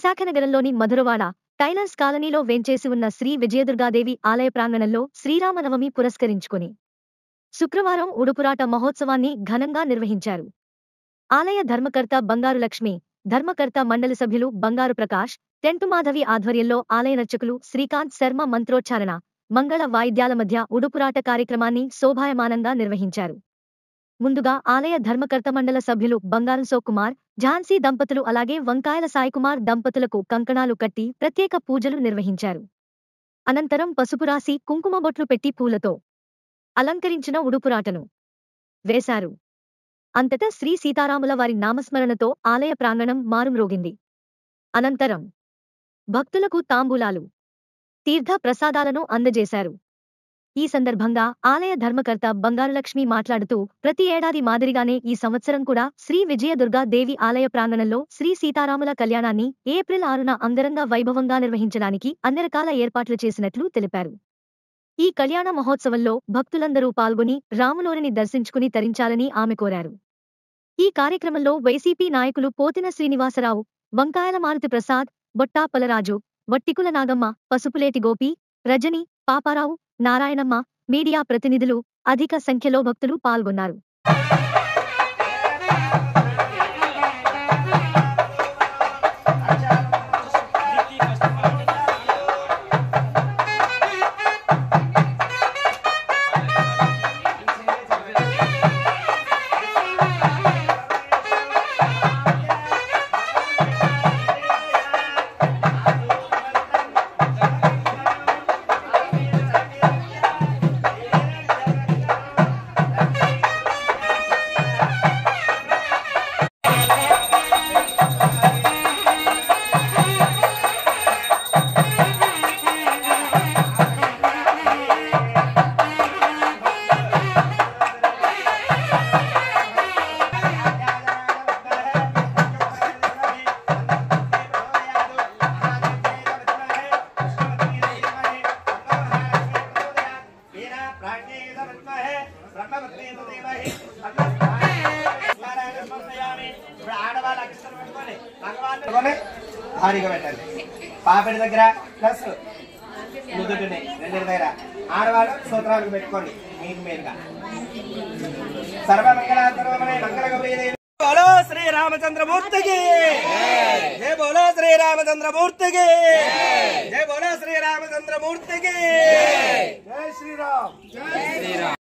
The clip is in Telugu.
విశాఖ నగరంలోని మధురవాడ టైలర్స్ కాలనీలో వేంచేసి ఉన్న శ్రీ విజయదుర్గాదేవి ఆలయ ప్రాంగణంలో శ్రీరామనవమి పురస్కరించుకుని శుక్రవారం ఉడుపురాట మహోత్సవాన్ని ఘనంగా నిర్వహించారు. ఆలయ ధర్మకర్త బంగారు లక్ష్మి, ధర్మకర్త మండలి సభ్యులు బంగారు ప్రకాష్, టెంటుమాధవి ఆధ్వర్యంలో ఆలయనర్చకులు శ్రీకాంత్ శర్మ మంత్రోచ్చారణ, మంగళ వాయిద్యాల మధ్య ఉడుపురాట కార్యక్రమాన్ని శోభాయమానంగా నిర్వహించారు. ముందుగా ఆలయ ధర్మకర్త మండల సభ్యులు బంగారం సోకుమార్, ఝాన్సీ దంపతులు అలాగే వంకాయల సాయికుమార్ దంపతులకు కంకణాలు కట్టి ప్రత్యేక పూజలు నిర్వహించారు. అనంతరం పసుపు రాసి కుంకుమబొట్లు పెట్టి పూలతో అలంకరించిన ఉడుపురాటను వేశారు. అంతటా శ్రీ సీతారాముల వారి నామస్మరణతో ఆలయ ప్రాంగణం మారుమ్రోగింది. అనంతరం భక్తులకు తాంబూలాలు, తీర్థ ప్రసాదాలను అందజేశారు. ఈ సందర్భంగా ఆలయ ధర్మకర్త బంగారులక్ష్మి మాట్లాడుతూ, ప్రతి ఏడాది మాదిరిగానే ఈ సంవత్సరం కూడా శ్రీ విజయదుర్గా దేవి ఆలయ ప్రాంగణంలో శ్రీ సీతారాముల కళ్యాణాన్ని ఏప్రిల్ 6న అంగరంగ వైభవంగా నిర్వహించడానికి అన్ని రకాల ఏర్పాట్లు చేసినట్లు తెలిపారు. ఈ కళ్యాణ మహోత్సవంలో భక్తులందరూ పాల్గొని రాములోరిని దర్శించుకుని తరించాలని ఆమె కోరారు. ఈ కార్యక్రమంలో వైసీపీ నాయకులు పోతిన శ్రీనివాసరావు, వంకాయల మారుతి ప్రసాద్, బొట్టా పలరాజు, వట్టికుల నాగమ్మ, పసుపులేటి గోపి, రజని, పాపారావు, నారాయణమ్మ, మీడియా ప్రతినిధులు అధిక సంఖ్యలో భక్తులు పాల్గొన్నారు. భారీగా పెట్టండి. పాపెడి దగ్గర ప్లస్ నుదుటిని రెండు దగ్గర ఆడవాళ్ళు సూత్రాలకు పెట్టుకోండి. మీకు మీరుగా సర్వమంగళ మంగళ గౌరీ దేవి. బోలో శ్రీ రామచంద్రమూర్తికి జై, బోలో శ్రీ రామచంద్రమూర్తికి జై, బోలో శ్రీ రామచంద్రమూర్తికి జై శ్రీరామ్. జై శ్రీరామ్.